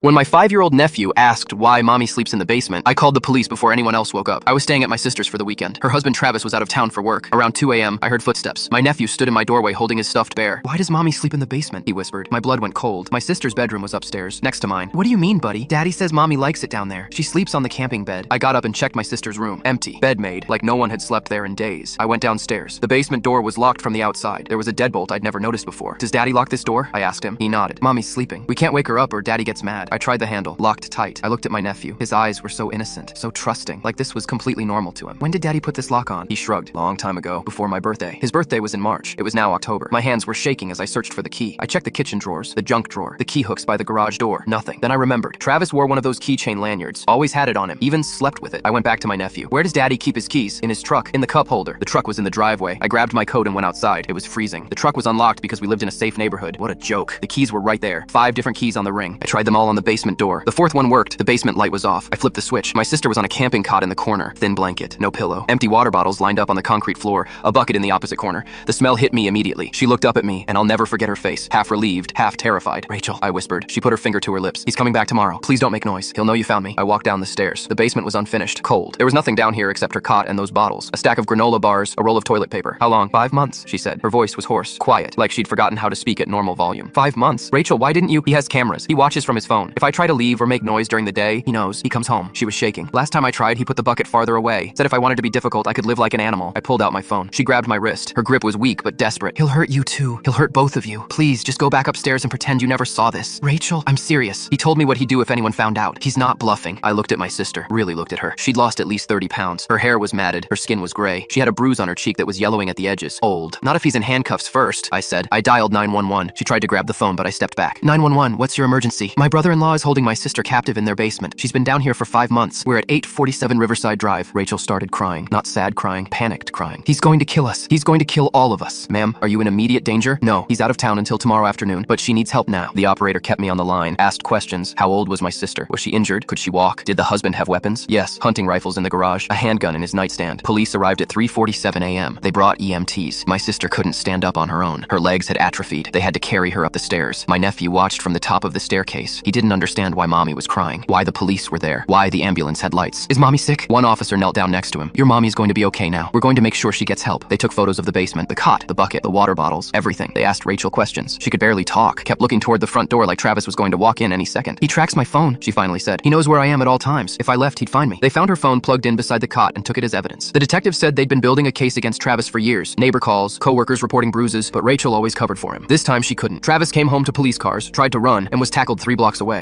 When my 5-year-old nephew asked why mommy sleeps in the basement, I called the police before anyone else woke up. I was staying at my sister's for the weekend. Her husband Travis was out of town for work. Around 2 a.m., I heard footsteps. My nephew stood in my doorway holding his stuffed bear. "Why does mommy sleep in the basement?" he whispered. My blood went cold. My sister's bedroom was upstairs, next to mine. "What do you mean, buddy? Daddy says mommy likes it down there. She sleeps on the camping bed." I got up and checked my sister's room. Empty. Bed made, like no one had slept there in days. I went downstairs. The basement door was locked from the outside. There was a deadbolt I'd never noticed before. "Does Daddy lock this door?" I asked him. He nodded. "Mommy's sleeping. We can't wake her up or Daddy gets mad." I tried the handle. Locked tight. I looked at my nephew. His eyes were so innocent, so trusting, like this was completely normal to him. "When did Daddy put this lock on?" He shrugged. "Long time ago, before my birthday." His birthday was in March. It was now October. My hands were shaking as I searched for the key. I checked the kitchen drawers, the junk drawer, the key hooks by the garage door. Nothing. Then I remembered. Travis wore one of those keychain lanyards. Always had it on him. Even slept with it. I went back to my nephew. "Where does Daddy keep his keys?" "In his truck. In the cup holder." The truck was in the driveway. I grabbed my coat and went outside. It was freezing. The truck was unlocked because we lived in a safe neighborhood. What a joke. The keys were right there. 5 different keys on the ring. I tried them all on the basement door. The 4th one worked. The basement light was off. I flipped the switch. My sister was on a camping cot in the corner. Thin blanket. No pillow. Empty water bottles lined up on the concrete floor. A bucket in the opposite corner. The smell hit me immediately. She looked up at me, and I'll never forget her face. Half relieved, half terrified. "Rachel," I whispered. She put her finger to her lips. "He's coming back tomorrow. Please don't make noise. He'll know you found me." I walked down the stairs. The basement was unfinished. Cold. There was nothing down here except her cot and those bottles. A stack of granola bars, a roll of toilet paper. "How long?" "5 months," she said. Her voice was hoarse, quiet, like she'd forgotten how to speak at normal volume. "5 months? Rachel, why didn't you?" "He has cameras. He watches from his phone. If I try to leave or make noise during the day, he knows. He comes home." She was shaking. "Last time I tried, he put the bucket farther away. Said if I wanted to be difficult, I could live like an animal." I pulled out my phone. She grabbed my wrist. Her grip was weak but desperate. "He'll hurt you too. He'll hurt both of you. Please, just go back upstairs and pretend you never saw this." "Rachel, I'm serious. He told me what he'd do if anyone found out. He's not bluffing." I looked at my sister. Really looked at her. She'd lost at least 30 pounds. Her hair was matted. Her skin was gray. She had a bruise on her cheek that was yellowing at the edges. Old. "Not if he's in handcuffs first," I said. I dialed 911. She tried to grab the phone, but I stepped back. "911, what's your emergency?" "My brother-in-law is holding my sister captive in their basement. She's been down here for 5 months. We're at 847 Riverside Drive." Rachel started crying. Not sad crying, panicked crying. "He's going to kill us. He's going to kill all of us." "Ma'am, are you in immediate danger?" "No, he's out of town until tomorrow afternoon, but she needs help now." The operator kept me on the line, asked questions. How old was my sister? Was she injured? Could she walk? Did the husband have weapons? Yes, hunting rifles in the garage, a handgun in his nightstand. Police arrived at 3:47 a.m. They brought EMTs. My sister couldn't stand up on her own. Her legs had atrophied. They had to carry her up the stairs. My nephew watched from the top of the staircase. He didn't understand why mommy was crying, why the police were there, why the ambulance had lights. "Is mommy sick?" One officer knelt down next to him. "Your mommy's going to be okay now. We're going to make sure she gets help." They took photos of the basement, the cot, the bucket, the water bottles, everything. They asked Rachel questions. She could barely talk, kept looking toward the front door like Travis was going to walk in any second. "He tracks my phone," she finally said. "He knows where I am at all times. If I left, he'd find me." They found her phone plugged in beside the cot and took it as evidence. The detective said they'd been building a case against Travis for years. Neighbor calls, co-workers reporting bruises, but Rachel always covered for him. This time she couldn't. Travis came home to police cars, tried to run, and was tackled 3 blocks away.